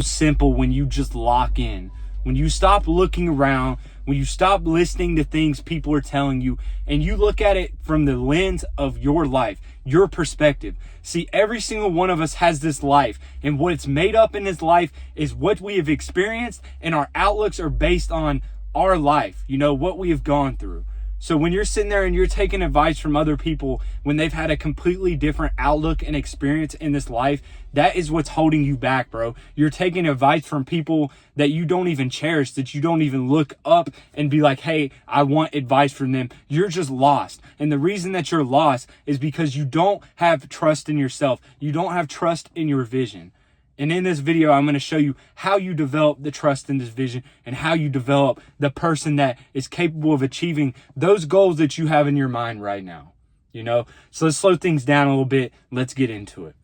Simple when you just lock in, when you stop looking around, when you stop listening to things people are telling you, and you look at it from the lens of your life, your perspective. See, every single one of us has this life, and what's made up in this life is what we have experienced, and our outlooks are based on our life, what we have gone through. So when you're sitting there and you're taking advice from other people when they've had a completely different outlook and experience in this life, that is what's holding you back, bro. You're taking advice from people that you don't even cherish, that you don't even look up and be like, hey, I want advice from them. You're just lost. And the reason that you're lost is because you don't have trust in yourself. You don't have trust in your vision. And in this video, I'm going to show you how you develop the trust in this vision and how you develop the person that is capable of achieving those goals that you have in your mind right now. So let's slow things down a little bit. Let's get into it.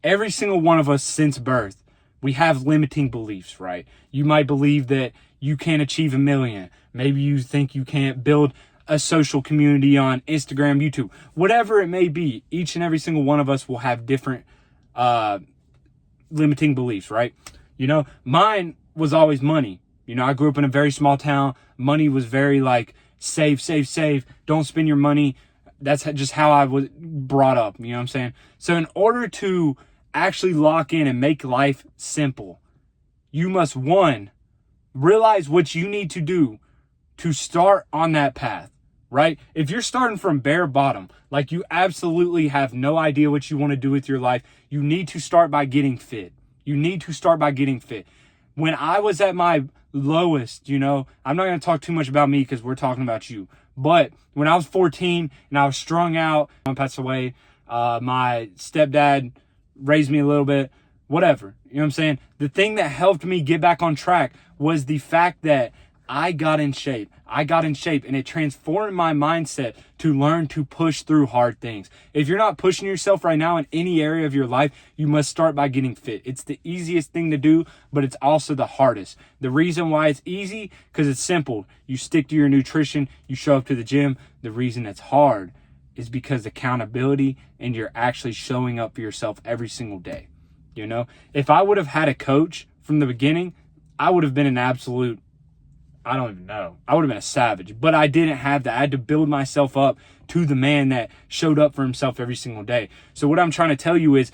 Every single one of us since birth, we have limiting beliefs, right? You might believe that you can't achieve 1 million. Maybe you think you can't build a social community on Instagram, YouTube, whatever it may be. Each and every single one of us will have different, limiting beliefs, right? Mine was always money. I grew up in a very small town. Money was very like, save, don't spend your money. That's just how I was brought up. You know what I'm saying? So in order to actually lock in and make life simple, you must, one, realize what you need to do to start on that path, right? If you're starting from bare bottom, like you absolutely have no idea what you want to do with your life, you need to start by getting fit. When I was at my lowest, I'm not going to talk too much about me because we're talking about you. But when I was 14 and I was strung out, I passed away. My stepdad raised me a little bit, whatever. You know what I'm saying? The thing that helped me get back on track was the fact that I got in shape, and it transformed my mindset to learn to push through hard things. If you're not pushing yourself right now in any area of your life, you must start by getting fit. It's the easiest thing to do, but it's also the hardest. The reason why it's easy, because it's simple. You stick to your nutrition, you show up to the gym. The reason it's hard is because accountability, and you're actually showing up for yourself every single day. If I would have had a coach from the beginning, I would have been an absolute, I don't even know. I would have been a savage, but I didn't have that. I had to build myself up to the man that showed up for himself every single day. So what I'm trying to tell you is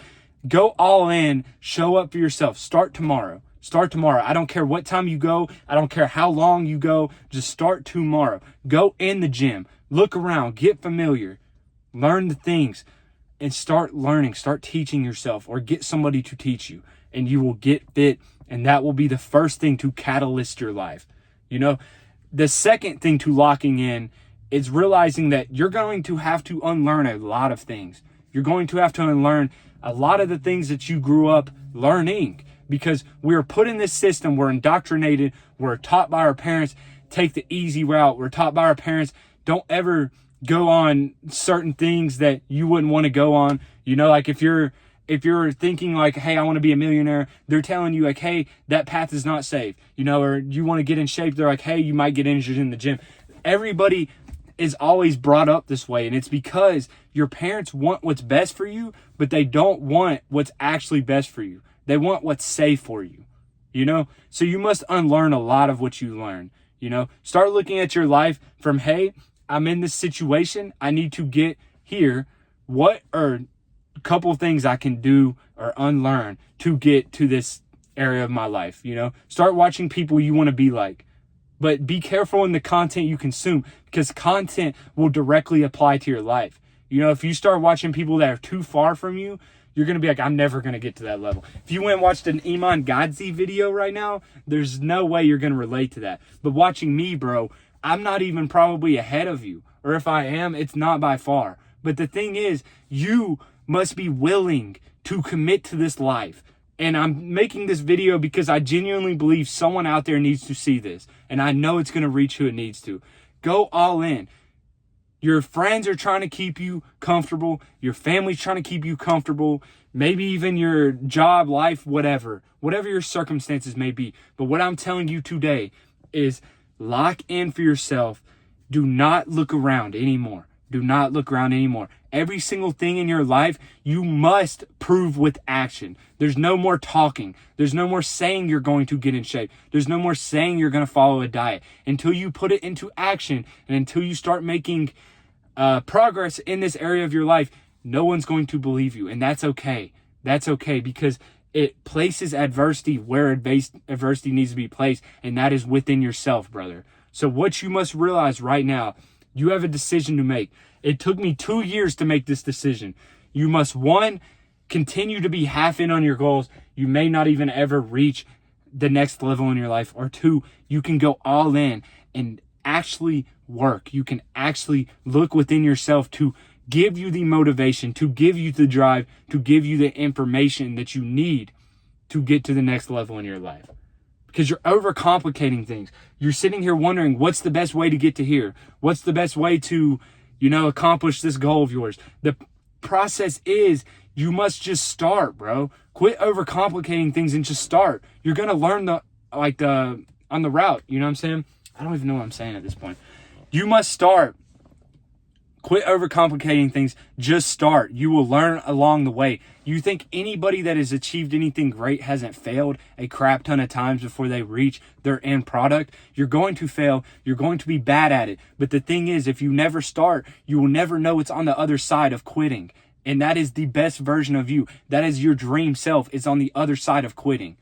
go all in, show up for yourself. Start tomorrow. I don't care what time you go. I don't care how long you go. Just start tomorrow. Go in the gym, look around, get familiar, learn the things, and start learning, start teaching yourself, or get somebody to teach you, and you will get fit. And that will be the first thing to catalyst your life. The second thing to locking in is realizing that you're going to have to unlearn a lot of things. You're going to have to unlearn a lot of the things that you grew up learning, because we're put in this system. We're indoctrinated. We're taught by our parents, take the easy route. We're taught by our parents, don't ever go on certain things that you wouldn't want to go on. Like if you're thinking like, hey, I want to be a millionaire, they're telling you like, hey, that path is not safe, or you want to get in shape. They're like, hey, you might get injured in the gym. Everybody is always brought up this way. And it's because your parents want what's best for you, but they don't want what's actually best for you. They want what's safe for you, So you must unlearn a lot of what you learn, Start looking at your life from, hey, I'm in this situation. I need to get here. What are a couple of things I can do or unlearn to get to this area of my life? Start watching people you want to be like, but be careful in the content you consume, because content will directly apply to your life. If you start watching people that are too far from you, you're going to be like, I'm never going to get to that level. If you went and watched an Iman Gadzhi video right now, there's no way you're going to relate to that. But watching me, bro, I'm not even probably ahead of you. Or if I am, it's not by far. But the thing is, you must be willing to commit to this life. And I'm making this video because I genuinely believe someone out there needs to see this. And I know it's going to reach who it needs to. Go all in. Your friends are trying to keep you comfortable. Your family's trying to keep you comfortable. Maybe even your job, life, whatever your circumstances may be. But what I'm telling you today is lock in for yourself. Do not look around anymore. Do not look around anymore. Every single thing in your life, you must prove with action. There's no more talking. There's no more saying you're going to get in shape. There's no more saying you're going to follow a diet. Until you put it into action and until you start making progress in this area of your life, no one's going to believe you. And that's okay. That's okay, because it places adversity where adversity needs to be placed, and that is within yourself, brother. So what you must realize right now, you have a decision to make. It took me 2 years to make this decision. You must, 1, continue to be half in on your goals. You may not even ever reach the next level in your life. Or 2, you can go all in and actually work. You can actually look within yourself to give you the motivation, to give you the drive, to give you the information that you need to get to the next level in your life. Because you're overcomplicating things. You're sitting here wondering, what's the best way to get to here? What's the best way to, accomplish this goal of yours? The process is, you must just start, bro. Quit overcomplicating things and just start. You're going to learn on the route. You know what I'm saying? I don't even know what I'm saying at this point. You must start. Quit overcomplicating things. Just start. You will learn along the way. You think anybody that has achieved anything great hasn't failed a crap ton of times before they reach their end product? You're going to fail. You're going to be bad at it. But the thing is, if you never start, you will never know what's on the other side of quitting. And that is the best version of you. That is your dream self. It's on the other side of quitting.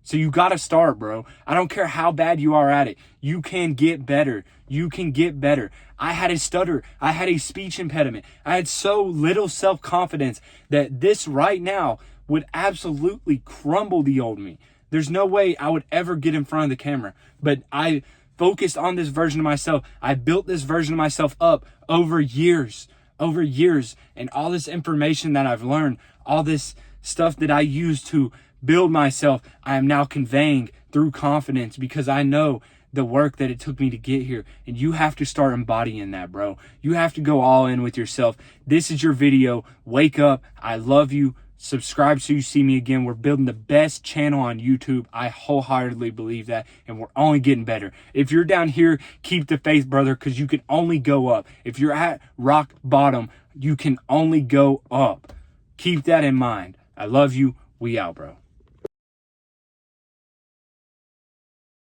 So you got to start, bro. I don't care how bad you are at it. You can get better. You can get better. I had a stutter. I had a speech impediment. I had so little self-confidence that this right now would absolutely crumble the old me. There's no way I would ever get in front of the camera. But I focused on this version of myself. I built this version of myself up over years. And all this information that I've learned, all this stuff that I use to build myself, I am now conveying through confidence, because I know the work that it took me to get here. And you have to start embodying that, bro. You have to go all in with yourself. This is your video. Wake up. I love you. Subscribe so you see me again. We're building the best channel on YouTube. I wholeheartedly believe that, and we're only getting better. If you're down here, keep the faith, brother, because you can only go up. If you're at rock bottom, you can only go up. Keep that in mind. I love you. We out, bro.